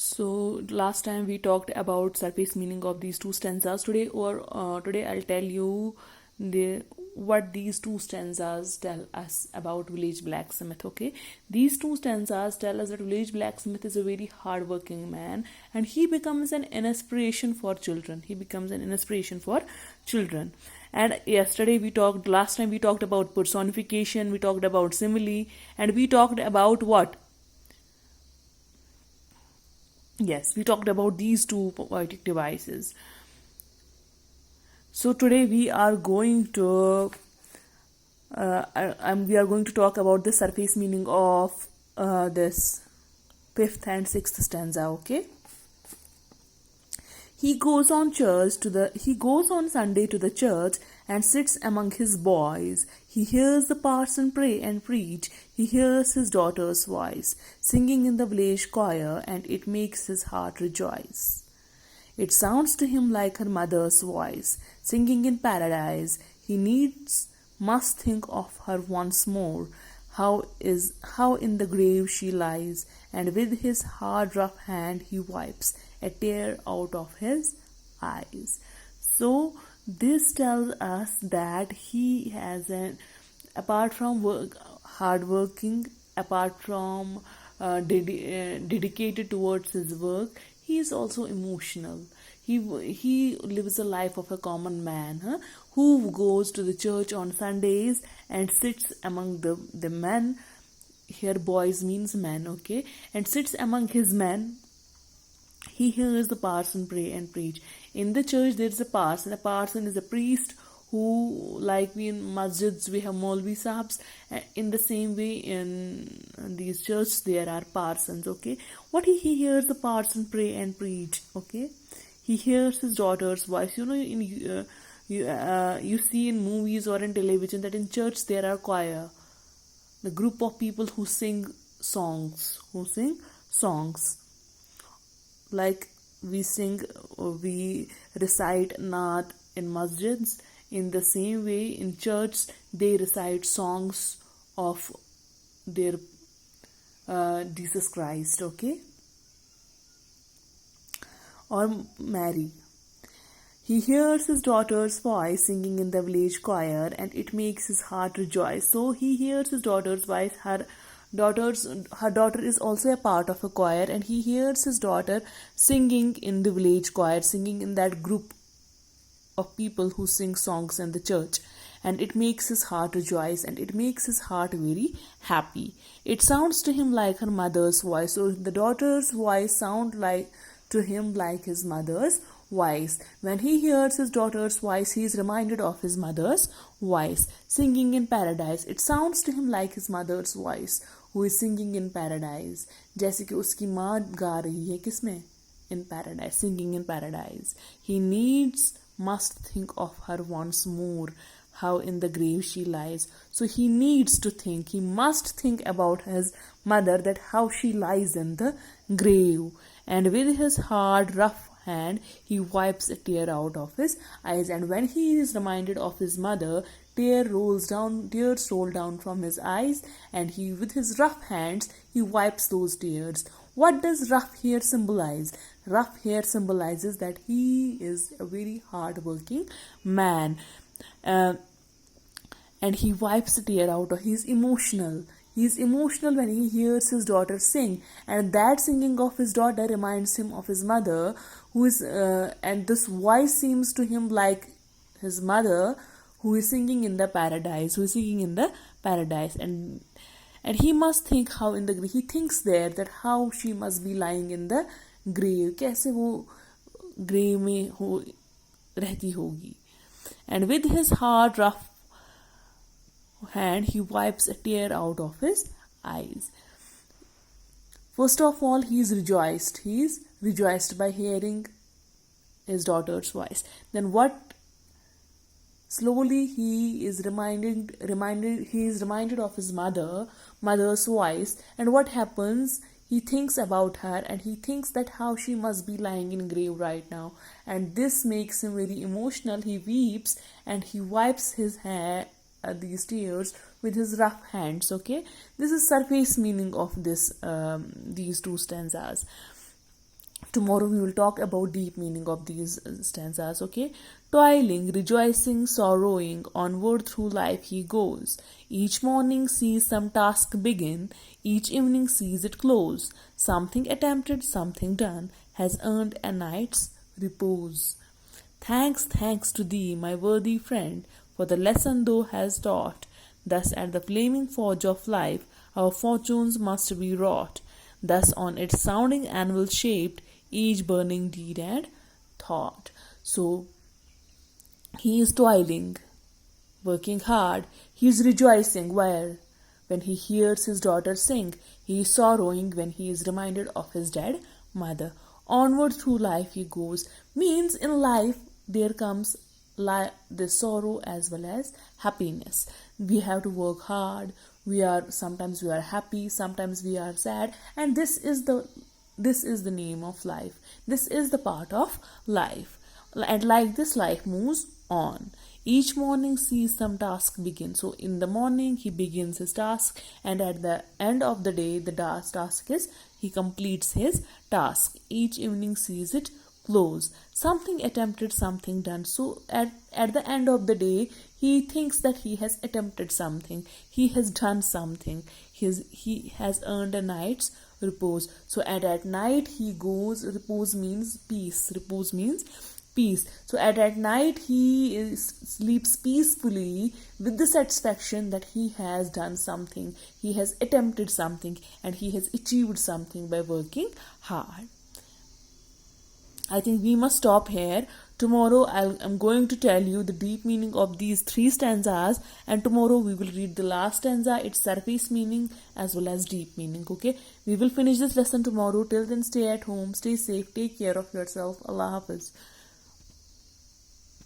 So last time we talked about surface meaning of these two stanzas. Today I'll tell you what these two stanzas tell us about Village Blacksmith. Okay, these two stanzas tell us that Village Blacksmith is a very hardworking man, and he becomes an inspiration for children. He becomes an inspiration for children. And last time we talked about personification, we talked about simile, and we talked about what? Yes, we talked about these two poetic devices. So today we are going to talk about the surface meaning of this fifth and sixth stanza. Okay. He goes on Sunday to the church and sits among his boys. He hears the parson pray and preach. He hears his daughter's voice singing in the village choir, and it makes his heart rejoice. It sounds to him like her mother's voice singing in paradise. He must think of her once more. How in the grave she lies, and with his hard rough hand he wipes a tear out of his eyes. So this tells us that he has apart from hardworking, apart from dedicated towards his work, he is also emotional. He lives a life of a common man, who goes to the church on Sundays and sits among the men. Here boys means men, okay, and sits among his men. He hears the parson pray and preach. In the church there is a parson. A parson is a priest who, like we in masjids we have Maulvi Sahibs, in the same way in these churches there are parsons, okay. He hears the parson pray and preach, okay. He hears his daughter's voice. You see in movies or in television that in church there are choir, the group of people who sing songs, like we recite Naat in masjids. In the same way in church they recite songs of their Jesus Christ, okay, or Mary. He hears his daughter's voice singing in the village choir, and it makes his heart rejoice. So he hears his daughter's voice. Her daughter is also a part of a choir, and he hears his daughter singing in the village choir, singing in that group of people who sing songs in the church, and it makes his heart rejoice, and it makes his heart very happy. It sounds to him like her mother's voice. So the daughter's voice sound like to him like his mother's voice. When he hears his daughter's voice, he is reminded of his mother's voice singing in paradise. It sounds to him like his mother's voice who is singing in paradise, जैसे कि उसकी माँ गा रही है किसमें, in paradise, singing in paradise. He must think of her once more, how in the grave she lies. So he must think about his mother, that how she lies in the grave, and with his hard rough hand he wipes a tear out of his eyes. And when he is reminded of his mother, tears roll down from his eyes, and he with his rough hands he wipes those tears. What does rough here symbolize? Rough here symbolizes that he is a very hard-working man, and he wipes a tear out. He's emotional. He's emotional when he hears his daughter sing, and that singing of his daughter reminds him of his mother, who is and this voice seems to him like his mother, who is singing in the paradise, and he must think how in the grave. He thinks there that how she must be lying in the grave, कैसे वो grave में रहती होगी. And with his hard rough hand he wipes a tear out of his eyes. First of all, he is rejoiced by hearing his daughter's voice. Then slowly he is reminded of his mother's voice, and what happens? He thinks about her, and he thinks that how she must be lying in grave right now, and this makes him very emotional. He weeps and he wipes his hair these tears with his rough hands. Okay, this is surface meaning of these two stanzas. Tomorrow we will talk about deep meaning of these stanzas. Okay, toiling, rejoicing, sorrowing, onward through life he goes. Each morning sees some task begin, each evening sees it close. Something attempted, something done, has earned a night's repose. Thanks, thanks to thee, my worthy friend, for the lesson thou hast taught. Thus at the flaming forge of life our fortunes must be wrought. Thus on its sounding anvil shaped each burning deed and thought. So he is toiling, working hard. He is rejoicing where? When he hears his daughter sing. He is sorrowing when he is reminded of his dead mother. Onward through life he goes. Means in life there comes the sorrow as well as happiness. We have to work hard. Sometimes we are happy, sometimes we are sad, and this is the name of life. This is the part of life. And like this, life moves on. Each morning sees some task begin. So in the morning he begins his task, and at the end of the day the task is he completes his task. Each evening sees it close. Something attempted, something done. So at the end of the day he thinks that he has attempted something, he has done something, he has earned a night's repose. So at night he goes. Repose means peace. Repose means peace. So at night he sleeps peacefully with the satisfaction that he has done something, he has attempted something, and he has achieved something by working hard. I think we must stop here. Tomorrow I'm going to tell you the deep meaning of these 3 stanzas, and tomorrow we will read the last stanza, its surface meaning as well as deep meaning. Okay, we will finish this lesson tomorrow. Till then, stay at home, stay safe, take care of yourself. Allah Hafiz.